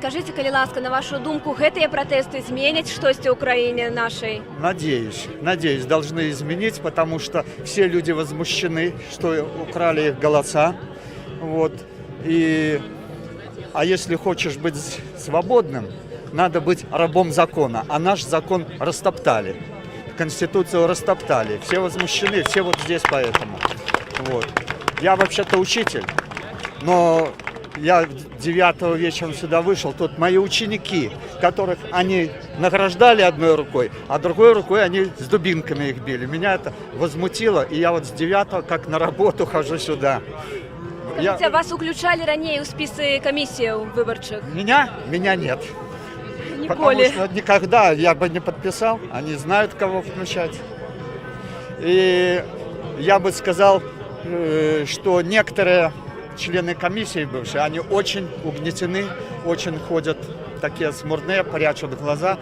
Скажите, калі ласка, на вашу думку, гэтыя пратэсты зменяць штосьці ў краіне нашай? Надеюсь, должны изменить, потому что все люди возмущены, что украли их голоса. Вот. А если хочешь быть свободным, надо быть рабом закона. А наш закон растоптали. Конституцию растоптали. Все возмущены, все вот здесь поэтому. Вот. Я вообще-то учитель, но я 9 вечером сюда вышел, тут мои ученики, которых они награждали одной рукой, а другой рукой они с дубинками их били. Меня это возмутило, и я вот с 9 как на работу хожу сюда. Скажите, вас уключали ранее у списы комиссии выборчих? Меня нет. Потому что никогда я бы не подписал, они знают, кого включать. И я бы сказал, что некоторые члены комиссии бывшие, они очень угнетены, очень ходят такие смурные, прячут глаза,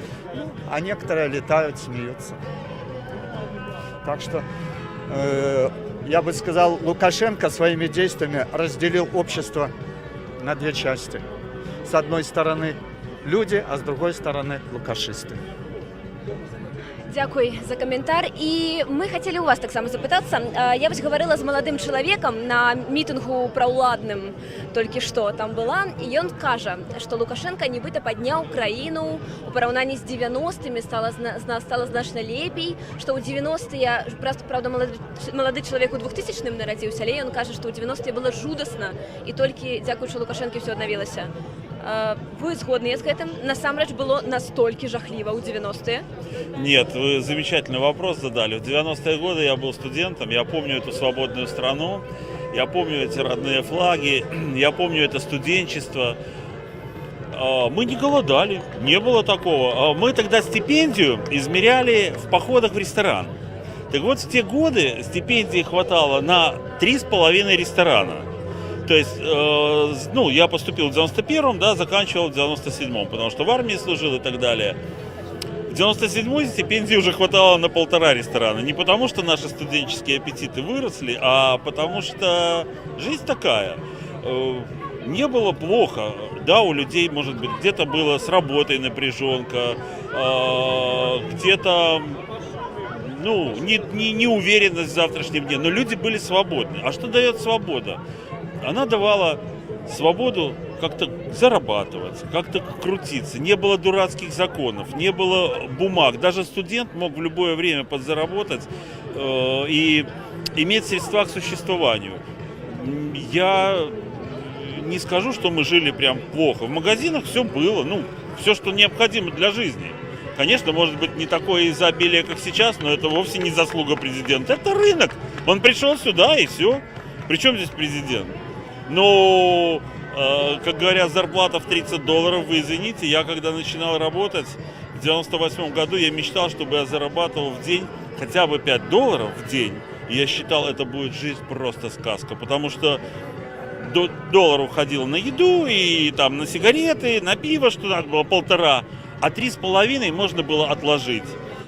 а некоторые летают, смеются. Так что я бы сказал, Лукашенко своими действиями разделил общество на две части. С одной стороны люди, а с другой стороны лукашисты. Дзякуй за каментар. І ми хотіли у вас так само запитатися. Я вось говорила з молодим чоловіком на мітингу праўладным толькі што там была, і ён кажа, што Лукашенко нібыта падняў краіну у параўнанні з 90-ми, стала значна лепей, што ў 90-е, правда, малады чалавек у 2000-м нарадзіўся, але ён кажа, што ў 90-е было жудасна, і толькі дзякуючы Лукашэнке ўсё аднавілася. Вы згодны з гэтым? Насамрэч было настолькі жахліва ў 90-е? Нет, вы замечательный вопрос задали. В 90-е годы я был студентом, я помню эту свободную страну, я помню эти родные флаги, я помню это студенчество. Мы не голодали, не было такого. Мы тогда стипендию измеряли в походах в ресторан. Так вот, в те годы стипендии хватало на 3,5 ресторана. То есть, я поступил в 91-м, да, заканчивал в 97-м, потому что в армии служил и так далее. В 97-й стипендии уже хватало на 1,5 ресторана. Не потому, что наши студенческие аппетиты выросли, а потому что жизнь такая. Не было плохо, да, у людей, может быть, где-то было с работой напряженка, где-то, неуверенность в завтрашнем дне, но люди были свободны. А что дает свобода? Она давала свободу как-то зарабатывать, как-то крутиться. Не было дурацких законов, не было бумаг. Даже студент мог в любое время подзаработать и иметь средства к существованию. Я не скажу, что мы жили прям плохо. В магазинах все было, все, что необходимо для жизни. Конечно, может быть, не такое изобилие, как сейчас, но это вовсе не заслуга президента. Это рынок. Он пришел сюда и все. Причем здесь президент? Но, как говорят, зарплата в $30, вы извините, я когда начинал работать в 98 году, я мечтал, чтобы я зарабатывал в день хотя бы $5 в день. И я считал, это будет жизнь просто сказка, потому что $1 уходил на еду и там на сигареты, на пиво, что надо было 1,5, а 3,5 можно было отложить.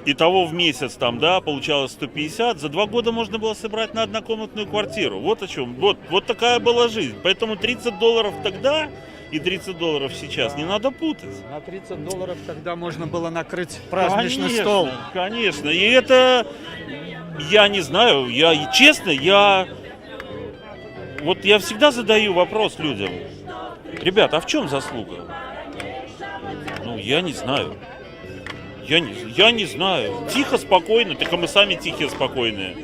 Итого в месяц там, да, получалось 150, за 2 года можно было собрать на однокомнатную квартиру. Вот о чем. Вот такая была жизнь. Поэтому $30 тогда и $30 сейчас не надо путать. На $30 тогда можно было накрыть праздничный стол. Конечно. И это, я не знаю, я всегда задаю вопрос людям. Ребята, а в чем заслуга? Я не знаю. Я не знаю. Тихо, спокойно, так мы сами тихие, спокойные.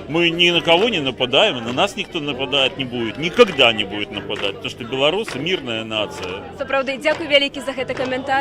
Мы ни на кого не нападаем, и на нас никто нападать не будет. Никогда не будет нападать, потому что белорусы мирная нация. Сапраўды, дзякуй вялікі за гэты каментар.